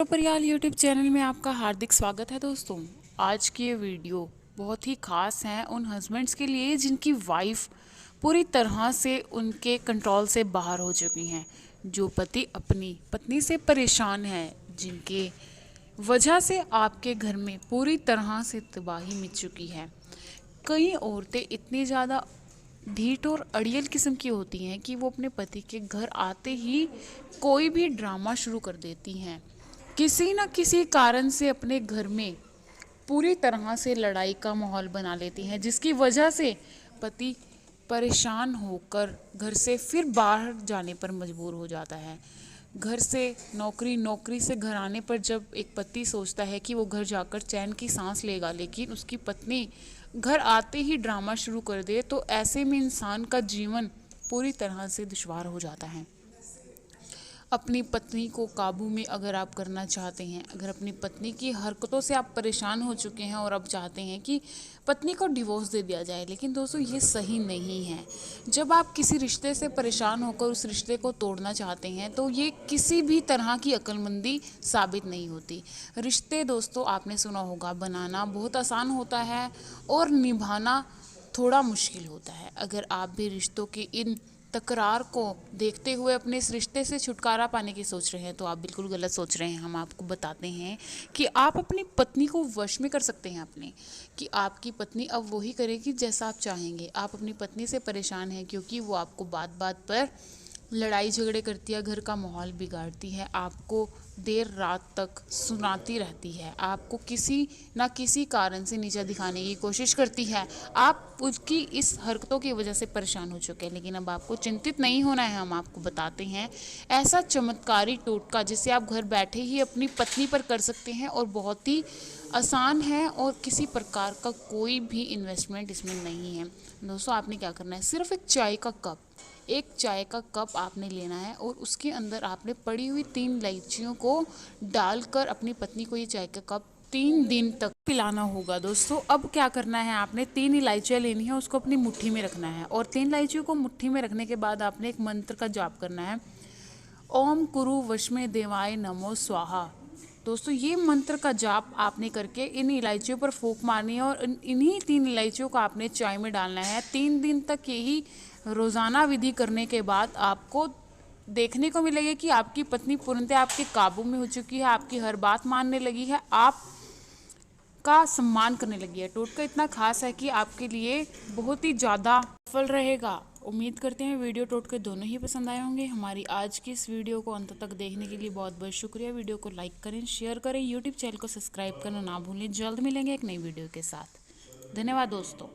परियाल YouTube channel में आपका हार्दिक स्वागत है दोस्तों। आज की ये वीडियो बहुत ही ख़ास है उन हस्बैंड्स के लिए जिनकी वाइफ पूरी तरह से उनके कंट्रोल से बाहर हो चुकी हैं, जो पति अपनी पत्नी से परेशान है, जिनके वजह से आपके घर में पूरी तरह से तबाही मच चुकी है। कई औरतें इतनी ज़्यादा ढीठ और अड़ियल किस्म की होती हैं कि वो अपने पति के घर आते ही कोई भी ड्रामा शुरू कर देती हैं। किसी न किसी कारण से अपने घर में पूरी तरह से लड़ाई का माहौल बना लेती हैं, जिसकी वजह से पति परेशान होकर घर से फिर बाहर जाने पर मजबूर हो जाता है। घर से नौकरी, नौकरी से घर आने पर जब एक पति सोचता है कि वो घर जाकर चैन की सांस लेगा, लेकिन उसकी पत्नी घर आते ही ड्रामा शुरू कर दे, तो ऐसे में इंसान का जीवन पूरी तरह से दुश्वार हो जाता है। अपनी पत्नी को काबू में अगर आप करना चाहते हैं, अगर अपनी पत्नी की हरकतों से आप परेशान हो चुके हैं और अब चाहते हैं कि पत्नी को डिवोर्स दे दिया जाए, लेकिन दोस्तों ये सही नहीं है। जब आप किसी रिश्ते से परेशान होकर उस रिश्ते को तोड़ना चाहते हैं तो ये किसी भी तरह की अक्लमंदी साबित नहीं होती। रिश्ते दोस्तों, आपने सुना होगा, बनाना बहुत आसान होता है और निभाना थोड़ा मुश्किल होता है। अगर आप भी रिश्तों के इन तकरार को देखते हुए अपने इस रिश्ते से छुटकारा पाने की सोच रहे हैं तो आप बिल्कुल गलत सोच रहे हैं। हम आपको बताते हैं कि आप अपनी पत्नी को वश में कर सकते हैं अपने, कि आपकी पत्नी अब वही करेगी जैसा आप चाहेंगे। आप अपनी पत्नी से परेशान हैं क्योंकि वो आपको बात बात पर लड़ाई झगड़े करती है, घर का माहौल बिगाड़ती है, आपको देर रात तक सुनाती रहती है, आपको किसी ना किसी कारण से नीचा दिखाने की कोशिश करती है। आप उसकी इस हरकतों की वजह से परेशान हो चुके हैं, लेकिन अब आपको चिंतित नहीं होना है। हम आपको बताते हैं ऐसा चमत्कारी टोटका जिसे आप घर बैठे ही अपनी पत्नी पर कर सकते हैं और बहुत ही आसान है और किसी प्रकार का कोई भी इन्वेस्टमेंट इसमें नहीं है। दोस्तों, आपने क्या करना है, सिर्फ एक चाय का कप आपने लेना है और उसके अंदर आपने पड़ी हुई 3 इलायचियों को डालकर अपनी पत्नी को ये चाय का कप 3 दिन तक पिलाना होगा। दोस्तों, अब क्या करना है, आपने 3 इलायचियाँ लेनी है, उसको अपनी मुट्ठी में रखना है और 3 इलायचियों को मुट्ठी में रखने के बाद आपने एक मंत्र का जाप करना है, ओम कुरु वशमे देवाय नमो स्वाहा। दोस्तों, ये मंत्र का जाप आपने करके इन इलायचियों पर फूंक मारनी है और इन्हीं 3 इलायचियों को आपने चाय में डालना है। 3 दिन तक यही रोज़ाना विधि करने के बाद आपको देखने को मिलेगा कि आपकी पत्नी पूर्णतः आपके काबू में हो चुकी है, आपकी हर बात मानने लगी है, आप का सम्मान करने लगी है। टोटका इतना खास है कि आपके लिए बहुत ही ज़्यादा सफल रहेगा। उम्मीद करते हैं वीडियो टोटके दोनों ही पसंद आए होंगे। हमारी आज की इस वीडियो को अंत तक देखने के लिए बहुत बहुत शुक्रिया। वीडियो को लाइक करें, शेयर करें, यूट्यूब चैनल को सब्सक्राइब करना ना भूलें। जल्द मिलेंगे एक नई वीडियो के साथ। धन्यवाद दोस्तों।